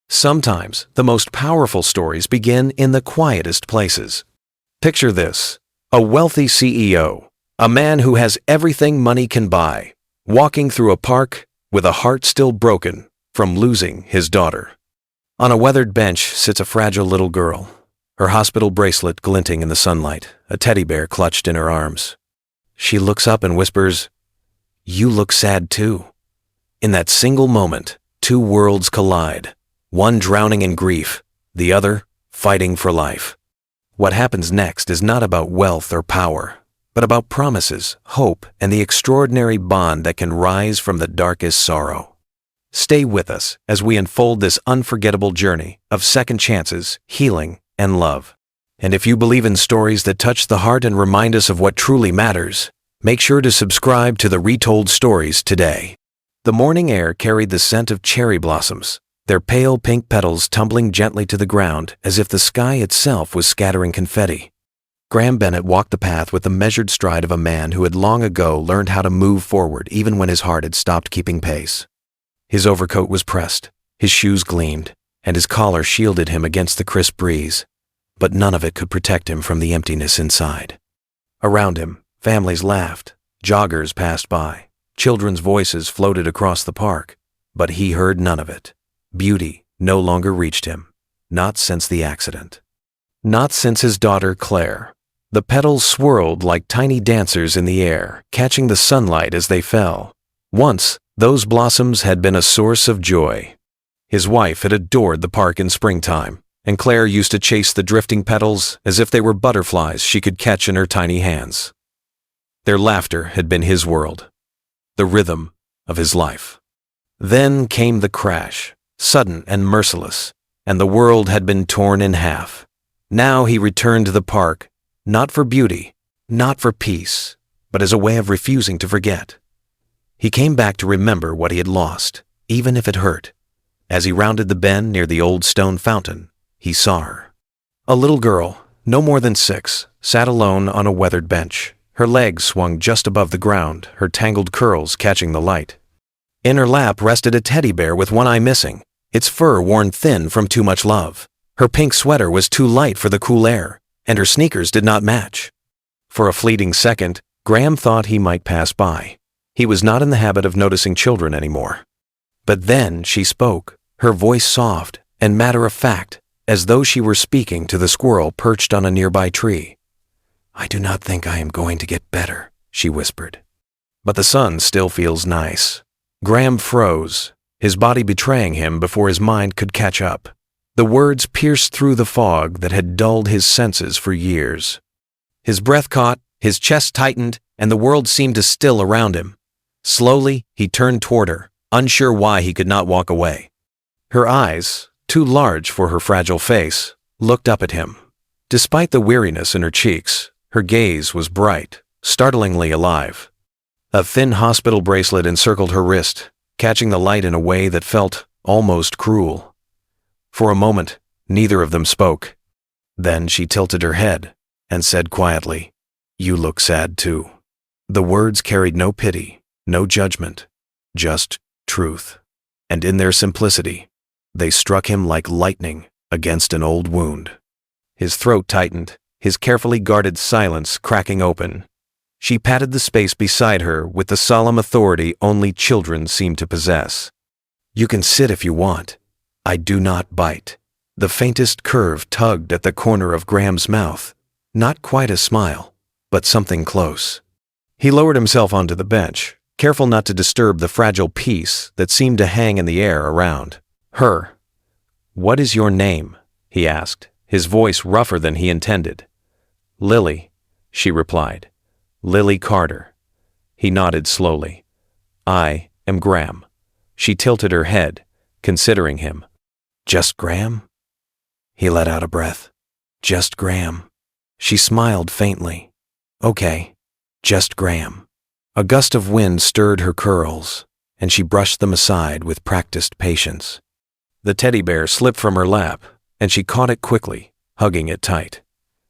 Sometimes the most powerful stories begin in the quietest places. Picture this: a wealthy CEO, a man who has everything money can buy, walking through a park with a heart still broken from losing his daughter. On a weathered bench sits a fragile little girl, her hospital bracelet glinting in the sunlight, a teddy bear clutched in her arms. She looks up and whispers, "You look sad too." In that single moment, two worlds collide, one drowning in grief, the other fighting for life. What happens next is not about wealth or power, but about promises, hope, and the extraordinary bond that can rise from the darkest sorrow. Stay with us as we unfold this unforgettable journey of second chances, healing, and love. And if you believe in stories that touch the heart and remind us of what truly matters, make sure to subscribe to the Retold Stories today. The morning air carried the scent of cherry blossoms, their pale pink petals tumbling gently to the ground as if the sky itself was scattering confetti. Bennett walked the path with the measured stride of a man who had long ago learned how to move forward even when his heart had stopped keeping pace. His overcoat was pressed, his shoes gleamed, and his collar shielded him against the crisp breeze, but none of it could protect him from the emptiness inside. Around him, families laughed, joggers passed by, children's voices floated across the park, but he heard none of it. Beauty no longer reached him, not since the accident. Not since his daughter Claire. The petals swirled like tiny dancers in the air, catching the sunlight as they fell. Once, those blossoms had been a source of joy. His wife had adored the park in springtime, and Claire used to chase the drifting petals as if they were butterflies she could catch in her tiny hands. Their laughter had been his world, the rhythm of his life. Then came the crash, sudden and merciless, and the world had been torn in half. Now he returned to the park, not for beauty, not for peace, but as a way of refusing to forget. He came back to remember what he had lost, even if it hurt. As he rounded the bend near the old stone fountain, he saw her. A little girl, no more than 6, sat alone on a weathered bench. Her legs swung just above the ground, her tangled curls catching the light. In her lap rested a teddy bear with one eye missing, its fur worn thin from too much love. Her pink sweater was too light for the cool air, and her sneakers did not match. For a fleeting second, Graham thought he might pass by. He was not in the habit of noticing children anymore. But then she spoke, her voice soft and matter-of-fact, as though she were speaking to the squirrel perched on a nearby tree. "I do not think I am going to get better," she whispered. "But the sun still feels nice." Graham froze, his body betraying him before his mind could catch up. The words pierced through the fog that had dulled his senses for years. His breath caught, his chest tightened, and the world seemed to still around him. Slowly, he turned toward her, unsure why he could not walk away. Her eyes, too large for her fragile face, looked up at him. Despite the weariness in her cheeks, her gaze was bright, startlingly alive. A thin hospital bracelet encircled her wrist, catching the light in a way that felt almost cruel. For a moment, neither of them spoke. Then she tilted her head and said quietly, "You look sad too." The words carried no pity, no judgment, just truth. And in their simplicity, they struck him like lightning against an old wound. His throat tightened, his carefully guarded silence cracking open. She patted the space beside her with the solemn authority only children seem to possess. "You can sit if you want. I do not bite." The faintest curve tugged at the corner of Graham's mouth. Not quite a smile, but something close. He lowered himself onto the bench, careful not to disturb the fragile peace that seemed to hang in the air around her. "What is your name?" he asked, his voice rougher than he intended. "Lily," she replied. "Lily Carter." He nodded slowly. "I am Graham." She tilted her head, considering him. "Just Graham?" He let out a breath. "Just Graham." She smiled faintly. "Okay, just Graham." A gust of wind stirred her curls, and she brushed them aside with practiced patience. The teddy bear slipped from her lap, and she caught it quickly, hugging it tight.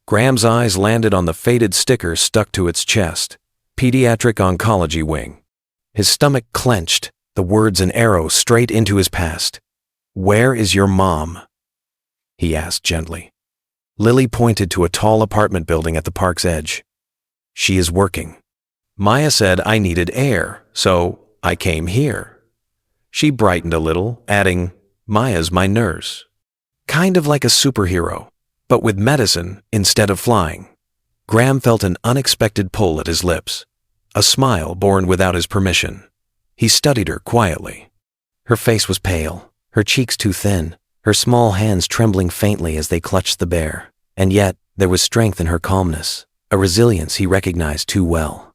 Graham's eyes landed on the faded sticker stuck to its chest, Pediatric Oncology Wing. His stomach clenched, the words an arrow straight into his past. "Where is your mom?" he asked gently. Lily pointed to a tall apartment building at the park's edge. "She is working. Maya said I needed air, so I came here." She brightened a little, adding, "Maya's my nurse. Kind of like a superhero, but with medicine instead of flying." Graham felt an unexpected pull at his lips, a smile born without his permission. He studied her quietly. Her face was pale, her cheeks too thin, her small hands trembling faintly as they clutched the bear. And yet, there was strength in her calmness, a resilience he recognized too well.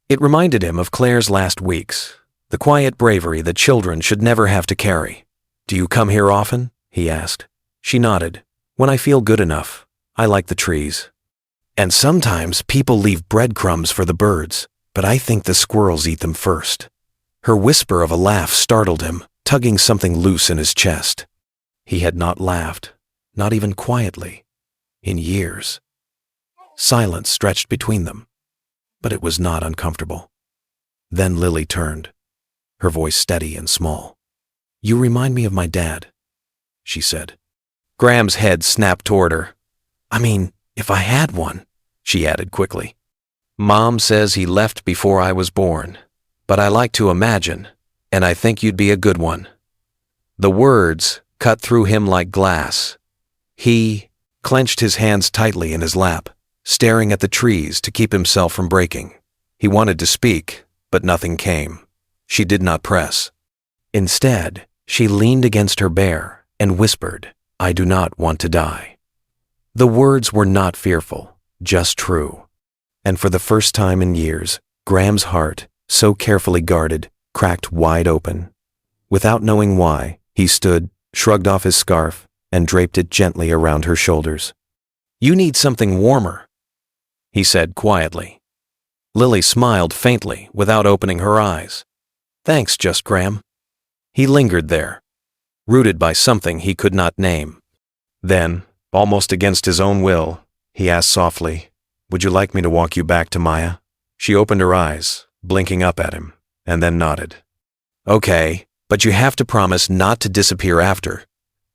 It reminded him of Claire's last weeks, the quiet bravery that children should never have to carry. "Do you come here often?" he asked. She nodded. "When I feel good enough. I like the trees. And sometimes people leave breadcrumbs for the birds, but I think the squirrels eat them first." Her whisper of a laugh startled him, tugging something loose in his chest. He had not laughed, not even quietly, in years. Silence stretched between them, but it was not uncomfortable. Then Lily turned, her voice steady and small. "You remind me of my dad," she said. Graham's head snapped toward her. "I mean, if I had one," she added quickly. "Mom says he left before I was born, but I like to imagine, and I think you'd be a good one." The words cut through him like glass. He clenched his hands tightly in his lap, staring at the trees to keep himself from breaking. He wanted to speak, but nothing came. She did not press. Instead, she leaned against her bear and whispered, "I do not want to die." The words were not fearful, just true. And for the first time in years, Graham's heart, so carefully guarded, cracked wide open. Without knowing why, he stood, shrugged off his scarf, and draped it gently around her shoulders. "You need something warmer," he said quietly. Lily smiled faintly without opening her eyes. "Thanks, just Graham." He lingered there, rooted by something he could not name. Then, almost against his own will, he asked softly, "Would you like me to walk you back to Maya?" She opened her eyes, blinking up at him, and then nodded. "Okay, but you have to promise not to disappear after."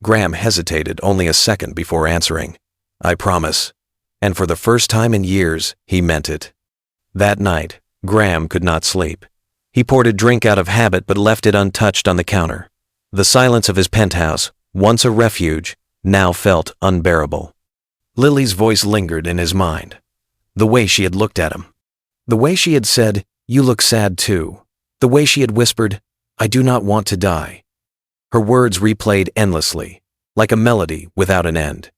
Graham hesitated only a second before answering, "I promise." And for the first time in years, he meant it. That night, Graham could not sleep. He poured a drink out of habit but left it untouched on the counter. The silence of his penthouse, once a refuge, now felt unbearable. Lily's voice lingered in his mind. The way she had looked at him. The way she had said, "You look sad too." The way she had whispered, "I do not want to die." Her words replayed endlessly, like a melody without an end.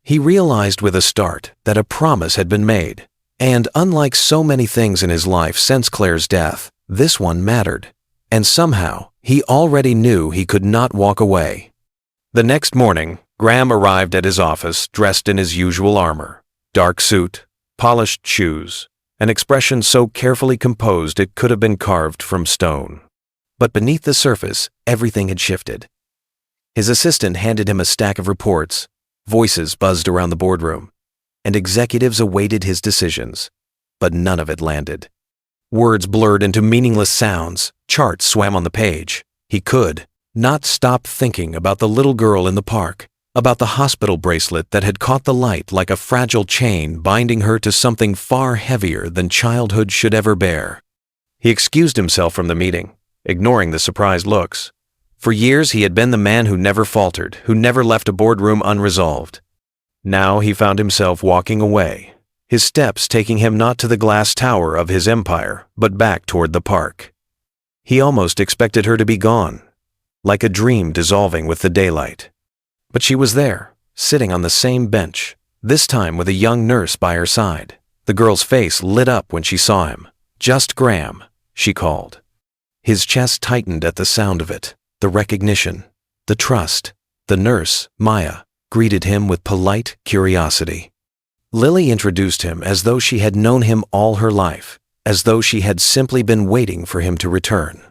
He realized with a start that a promise had been made, and unlike so many things in his life since Claire's death, this one mattered, and somehow he already knew he could not walk away. The next morning, Graham arrived at his office dressed in his usual armor, dark suit, polished shoes, an expression so carefully composed it could have been carved from stone. But beneath the surface, everything had shifted. His assistant handed him a stack of reports, voices buzzed around the boardroom, and executives awaited his decisions, but none of it landed. Words blurred into meaningless sounds, charts swam on the page. He could not stop thinking about the little girl in the park, about the hospital bracelet that had caught the light like a fragile chain binding her to something far heavier than childhood should ever bear. He excused himself from the meeting, ignoring the surprised looks. For years he had been the man who never faltered, who never left a boardroom unresolved. Now he found himself walking away, his steps taking him not to the glass tower of his empire, but back toward the park. He almost expected her to be gone, like a dream dissolving with the daylight. But she was there, sitting on the same bench, this time with a young nurse by her side. The girl's face lit up when she saw him. "Just Graham," she called. His chest tightened at the sound of it, the recognition, the trust. The nurse, Maya, greeted him with polite curiosity. Lily introduced him as though she had known him all her life, as though she had simply been waiting for him to return.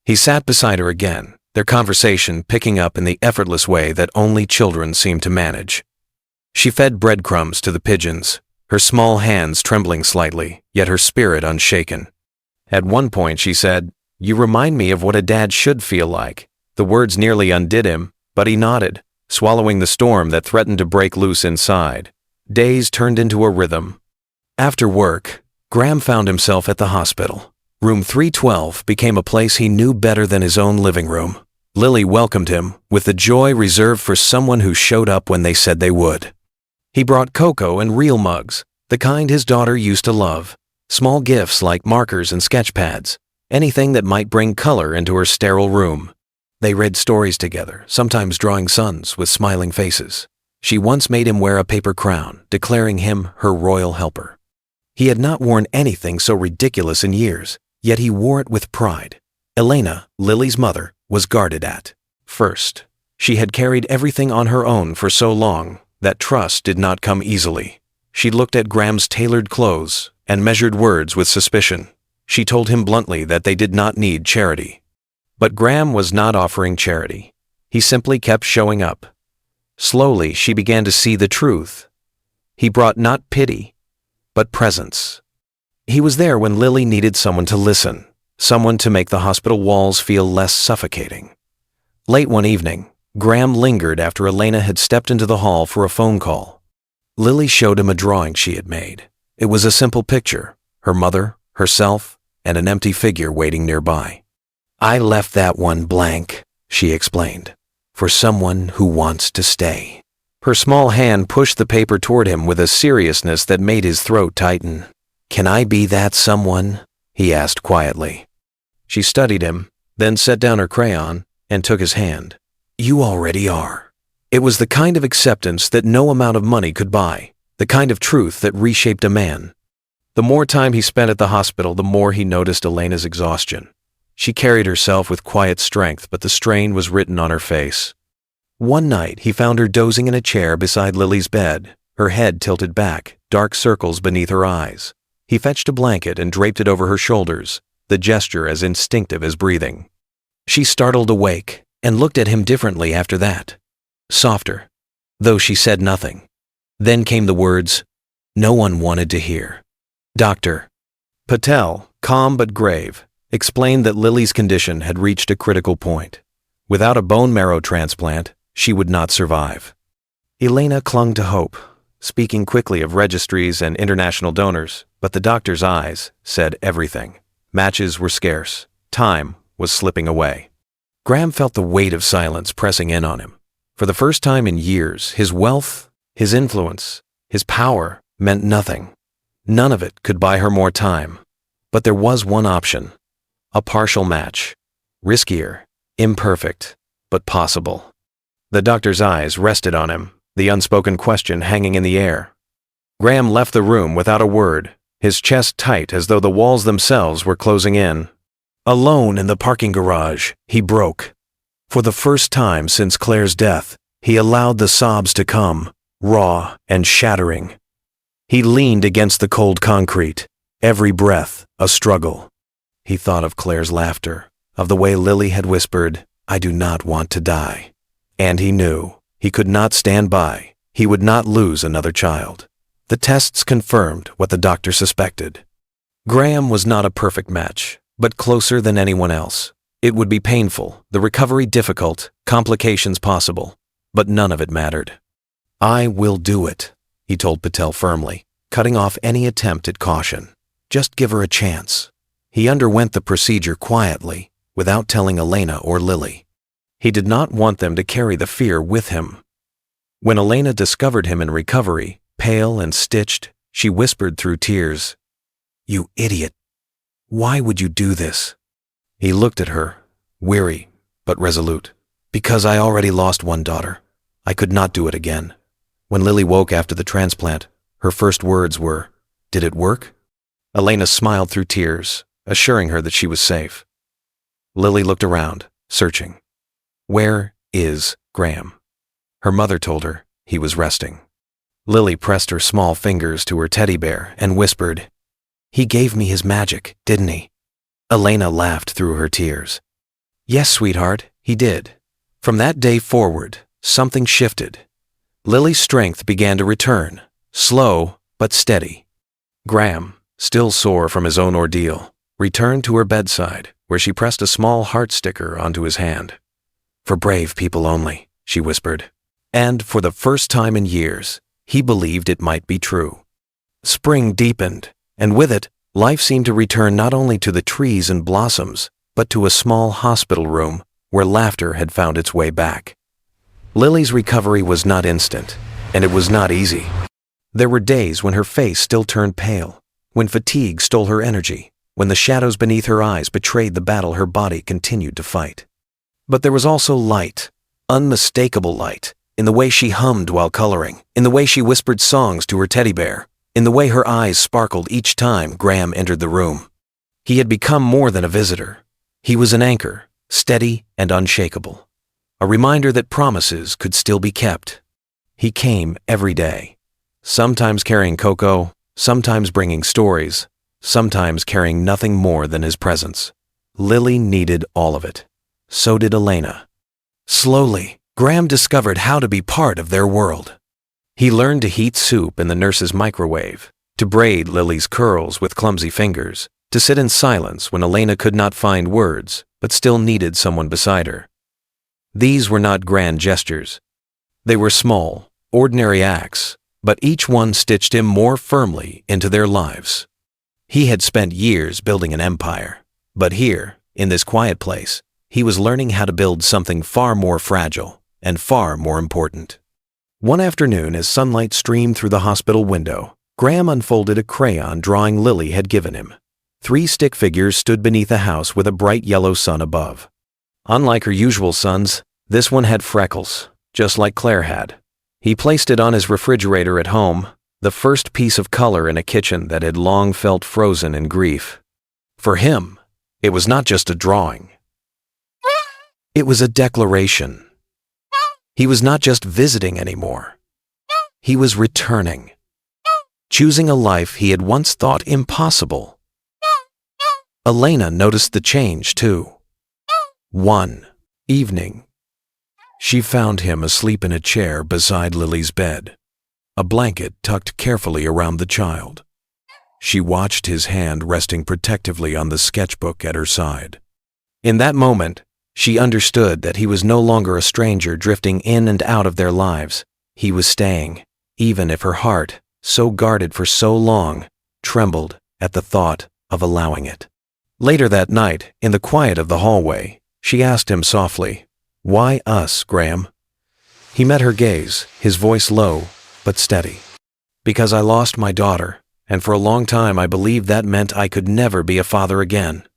He sat beside her again, their conversation picking up in the effortless way that only children seem to manage. She fed breadcrumbs to the pigeons, her small hands trembling slightly, yet her spirit unshaken. At one point she said, "You remind me of what a dad should feel like." The words nearly undid him, but he nodded, swallowing the storm that threatened to break loose inside. Days turned into a rhythm. After work, Graham found himself at the hospital. Room 312 became a place he knew better than his own living room. Lily welcomed him with the joy reserved for someone who showed up when they said they would. He brought cocoa and real mugs, the kind his daughter used to love. Small gifts like markers and sketch pads, anything that might bring color into her sterile room. They read stories together, sometimes drawing suns with smiling faces. She once made him wear a paper crown, declaring him her royal helper. He had not worn anything so ridiculous in years, yet he wore it with pride. Elena, Lily's mother, was guarded at. First, she had carried everything on her own for so long that trust did not come easily. She looked at Graham's tailored clothes and measured words with suspicion. She told him bluntly that they did not need charity. But Graham was not offering charity. He simply kept showing up. Slowly, she began to see the truth. He brought not pity, but presence. He was there when Lily needed someone to listen, someone to make the hospital walls feel less suffocating. Late one evening, Graham lingered after Elena had stepped into the hall for a phone call. Lily showed him a drawing she had made. It was a simple picture, her mother, herself, and an empty figure waiting nearby. "I left that one blank," she explained, "for someone who wants to stay." Her small hand pushed the paper toward him with a seriousness that made his throat tighten. "Can I be that someone?" he asked quietly. She studied him, then set down her crayon and took his hand. "You already are." It was the kind of acceptance that no amount of money could buy, the kind of truth that reshaped a man. The more time he spent at the hospital, the more he noticed Elena's exhaustion. She carried herself with quiet strength, but the strain was written on her face. One night, he found her dozing in a chair beside Lily's bed, her head tilted back, dark circles beneath her eyes. He fetched a blanket and draped it over her shoulders, the gesture as instinctive as breathing. She startled awake and looked at him differently after that. Softer, though she said nothing. Then came the words no one wanted to hear. Dr. Patel, calm but grave, explained that Lily's condition had reached a critical point. Without a bone marrow transplant, she would not survive. Elena clung to hope, speaking quickly of registries and international donors, but the doctor's eyes said everything. Matches were scarce. Time was slipping away. Graham felt the weight of silence pressing in on him. For the first time in years, his wealth, his influence, his power meant nothing. None of it could buy her more time. But there was one option. A partial match. Riskier, imperfect, but possible. The doctor's eyes rested on him, the unspoken question hanging in the air. Graham left the room without a word, his chest tight as though the walls themselves were closing in. Alone in the parking garage, he broke. For the first time since Claire's death, he allowed the sobs to come, raw and shattering. He leaned against the cold concrete, every breath a struggle. He thought of Claire's laughter, of the way Lily had whispered, "I do not want to die." And he knew he could not stand by. He would not lose another child. The tests confirmed what the doctor suspected. Graham was not a perfect match, but closer than anyone else. It would be painful, the recovery difficult, complications possible, but none of it mattered. "I will do it," he told Patel firmly, cutting off any attempt at caution. "Just give her a chance." He underwent the procedure quietly, without telling Elena or Lily. He did not want them to carry the fear with him. When Elena discovered him in recovery, pale and stitched, she whispered through tears, "You idiot. Why would you do this?" He looked at her, weary but resolute. "Because I already lost one daughter. I could not do it again." When Lily woke after the transplant, her first words were, "Did it work?" Elena smiled through tears, assuring her that she was safe. Lily looked around, searching. "Where is Graham?" Her mother told her he was resting. Lily pressed her small fingers to her teddy bear and whispered, "He gave me his magic, didn't he?" Elena laughed through her tears. "Yes, sweetheart, he did." From that day forward, something shifted. Lily's strength began to return, slow but steady. Graham, still sore from his own ordeal, returned to her bedside, where she pressed a small heart sticker onto his hand. "For brave people only," she whispered. And for the first time in years, he believed it might be true. Spring deepened, and with it, life seemed to return not only to the trees and blossoms, but to a small hospital room where laughter had found its way back. Lily's recovery was not instant, and it was not easy. There were days when her face still turned pale, when fatigue stole her energy, when the shadows beneath her eyes betrayed the battle her body continued to fight. But there was also light, unmistakable light, in the way she hummed while coloring, in the way she whispered songs to her teddy bear, in the way her eyes sparkled each time Graham entered the room. He had become more than a visitor. He was an anchor, steady and unshakable, a reminder that promises could still be kept. He came every day, sometimes carrying cocoa, sometimes bringing stories, sometimes carrying nothing more than his presence. Lily needed all of it. So did Elena. Slowly, Graham discovered how to be part of their world. He learned to heat soup in the nurse's microwave, to braid Lily's curls with clumsy fingers, to sit in silence when Elena could not find words but still needed someone beside her. These were not grand gestures. They were small, ordinary acts, but each one stitched him more firmly into their lives. He had spent years building an empire, but here, in this quiet place, he was learning how to build something far more fragile and far more important. One afternoon, as sunlight streamed through the hospital window, Graham unfolded a crayon drawing Lily had given him. 3 stick figures stood beneath a house with a bright yellow sun above. Unlike her usual suns, this one had freckles, just like Claire had. He placed it on his refrigerator at home, the first piece of color in a kitchen that had long felt frozen in grief. For him, it was not just a drawing. It was a declaration. He was not just visiting anymore. He was returning, choosing a life he had once thought impossible. Elena noticed the change, too. One evening, she found him asleep in a chair beside Lily's bed, a blanket tucked carefully around the child. She watched his hand resting protectively on the sketchbook at her side. In that moment, she understood that he was no longer a stranger drifting in and out of their lives. He was staying, even if her heart, so guarded for so long, trembled at the thought of allowing it. Later that night, in the quiet of the hallway, she asked him softly, "Why us, Graham?" He met her gaze, his voice low but steady. "Because I lost my daughter, and for a long time I believed that meant I could never be a father again.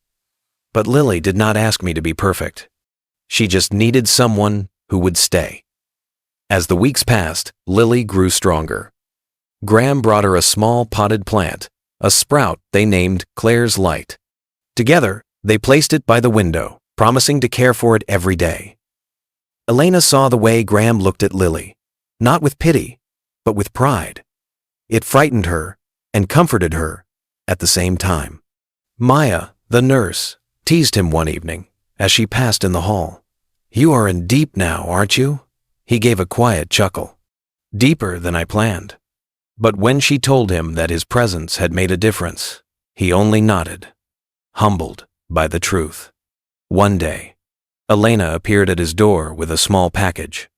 But Lily did not ask me to be perfect. She just needed someone who would stay." As the weeks passed, Lily grew stronger. Graham brought her a small potted plant, a sprout they named Claire's Light. Together, they placed it by the window, promising to care for it every day. Elena saw the way Graham looked at Lily, not with pity, but with pride. It frightened her and comforted her at the same time. Maya, the nurse, teased him one evening as she passed in the hall. "You are in deep now, aren't you?" He gave a quiet chuckle. "Deeper than I planned." But when she told him that his presence had made a difference, he only nodded, humbled by the truth. One day, Elena appeared at his door with a small package.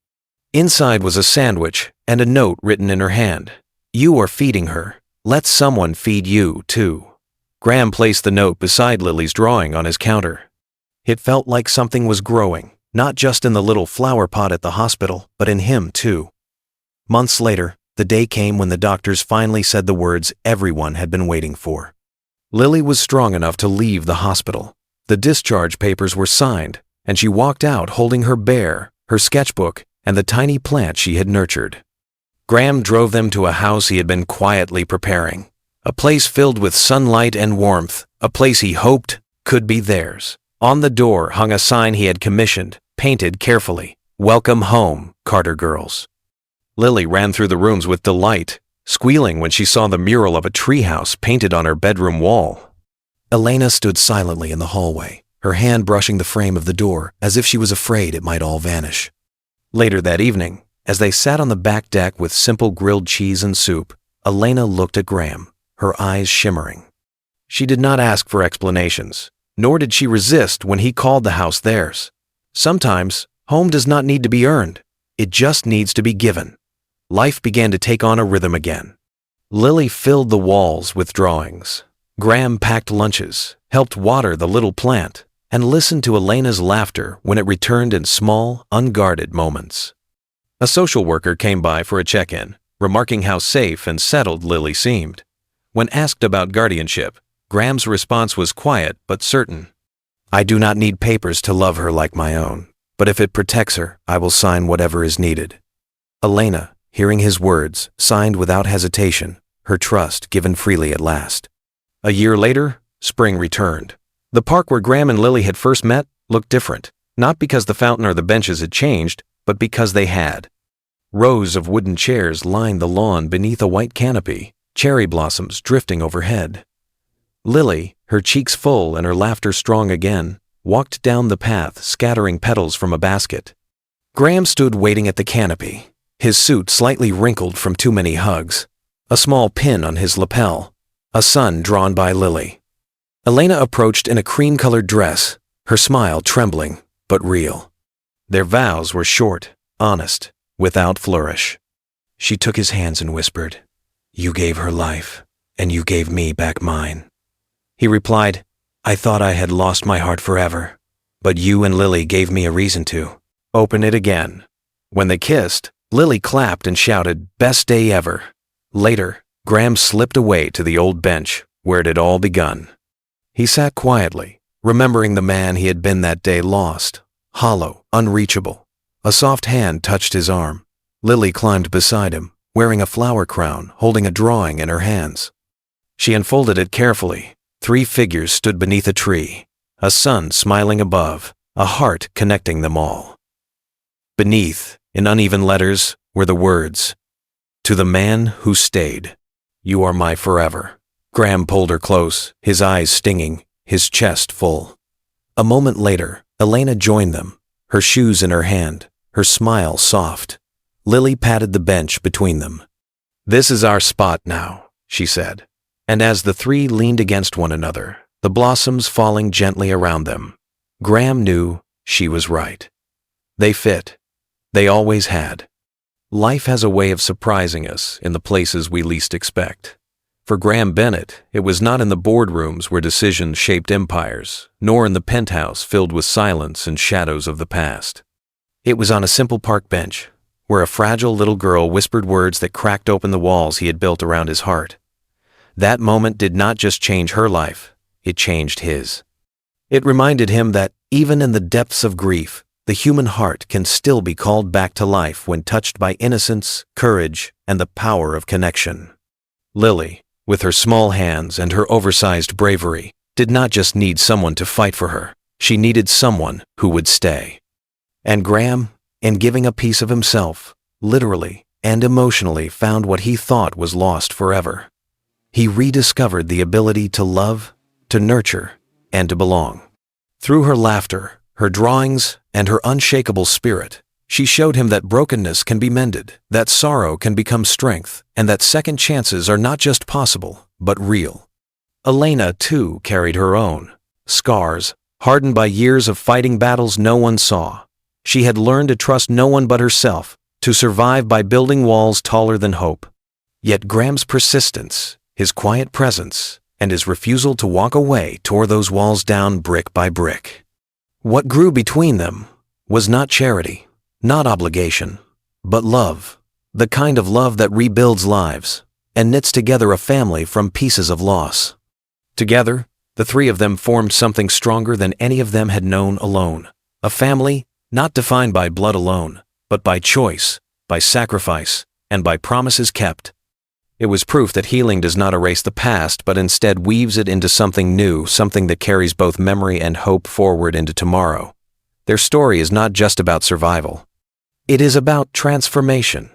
Inside was a sandwich and a note written in her hand. "You are feeding her. Let someone feed you, too." Graham placed the note beside Lily's drawing on his counter. It felt like something was growing, not just in the little flower pot at the hospital, but in him, too. Months later, the day came when the doctors finally said the words everyone had been waiting for. Lily was strong enough to leave the hospital. The discharge papers were signed, and she walked out holding her bear, her sketchbook, and the tiny plant she had nurtured. Graham drove them to a house he had been quietly preparing, a place filled with sunlight and warmth, a place he hoped could be theirs. On the door hung a sign he had commissioned, painted carefully, "Welcome home, Carter girls." Lily ran through the rooms with delight, squealing when she saw the mural of a treehouse painted on her bedroom wall. Elena stood silently in the hallway, her hand brushing the frame of the door as if she was afraid it might all vanish. Later that evening, as they sat on the back deck with simple grilled cheese and soup, Elena looked at Graham, her eyes shimmering. She did not ask for explanations, nor did she resist when he called the house theirs. Sometimes, home does not need to be earned. It just needs to be given. Life began to take on a rhythm again. Lily filled the walls with drawings. Graham packed lunches, helped water the little plant, and listened to Elena's laughter when it returned in small, unguarded moments. A social worker came by for a check-in, remarking how safe and settled Lily seemed. When asked about guardianship, Graham's response was quiet but certain. "I do not need papers to love her like my own, but if it protects her, I will sign whatever is needed." Elena, hearing his words, signed without hesitation, her trust given freely at last. A year later, spring returned. The park where Graham and Lily had first met looked different, not because the fountain or the benches had changed, but because they had. Rows of wooden chairs lined the lawn beneath a white canopy, cherry blossoms drifting overhead. Lily, her cheeks full and her laughter strong again, walked down the path scattering petals from a basket. Graham stood waiting at the canopy, his suit slightly wrinkled from too many hugs, a small pin on his lapel, a sun drawn by Lily. Elena approached in a cream-colored dress, her smile trembling, but real. Their vows were short, honest, without flourish. She took his hands and whispered, "You gave her life, and you gave me back mine." He replied, "I thought I had lost my heart forever, but you and Lily gave me a reason to open it again." When they kissed, Lily clapped and shouted, "Best day ever." Later, Graham slipped away to the old bench where it had all begun. He sat quietly, remembering the man he had been that day, lost, hollow, unreachable. A soft hand touched his arm. Lily climbed beside him, wearing a flower crown, holding a drawing in her hands. She unfolded it carefully. 3 figures stood beneath a tree, a sun smiling above, a heart connecting them all. Beneath, in uneven letters, were the words, "To the man who stayed, you are my forever." Graham pulled her close, his eyes stinging, his chest full. A moment later, Elena joined them, her shoes in her hand, her smile soft. Lily patted the bench between them. "This is our spot now," she said. And as the 3 leaned against one another, the blossoms falling gently around them, Graham knew she was right. They fit. They always had. Life has a way of surprising us in the places we least expect. For Graham Bennett, it was not in the boardrooms where decisions shaped empires, nor in the penthouse filled with silence and shadows of the past. It was on a simple park bench, where a fragile little girl whispered words that cracked open the walls he had built around his heart. That moment did not just change her life, it changed his. It reminded him that, even in the depths of grief, the human heart can still be called back to life when touched by innocence, courage, and the power of connection. Lily, with her small hands and her oversized bravery, did not just need someone to fight for her, she needed someone who would stay. And Graham, in giving a piece of himself, literally and emotionally found what he thought was lost forever. He rediscovered the ability to love, to nurture, and to belong. Through her laughter, her drawings, and her unshakable spirit, she showed him that brokenness can be mended, that sorrow can become strength, and that second chances are not just possible, but real. Elena, too, carried her own scars, hardened by years of fighting battles no one saw. She had learned to trust no one but herself, to survive by building walls taller than hope. Yet Graham's persistence, his quiet presence, and his refusal to walk away tore those walls down brick by brick. What grew between them was not charity, not obligation, but love, the kind of love that rebuilds lives and knits together a family from pieces of loss. Together, the 3 of them formed something stronger than any of them had known alone, a family not defined by blood alone, but by choice, by sacrifice, and by promises kept. It was proof that healing does not erase the past, but instead weaves it into something new, something that carries both memory and hope forward into tomorrow. Their story is not just about survival. It is about transformation.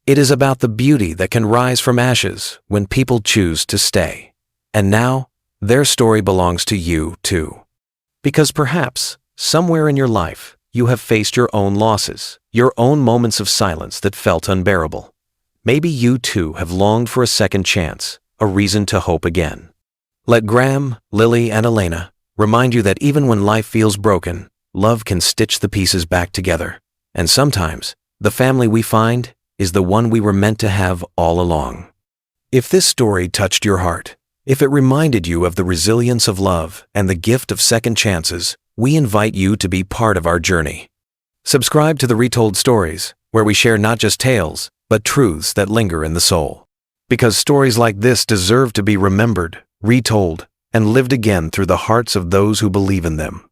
It is about the beauty that can rise from ashes when people choose to stay. And now, their story belongs to you, too. Because perhaps, somewhere in your life, you have faced your own losses, your own moments of silence that felt unbearable. Maybe you too have longed for a second chance, a reason to hope again. Let Graham, Lily, and Elena remind you that even when life feels broken, love can stitch the pieces back together. And sometimes, the family we find is the one we were meant to have all along. If this story touched your heart, if it reminded you of the resilience of love and the gift of second chances, we invite you to be part of our journey. Subscribe to the Retold Stories, where we share not just tales, but truths that linger in the soul. Because stories like this deserve to be remembered, retold, and lived again through the hearts of those who believe in them.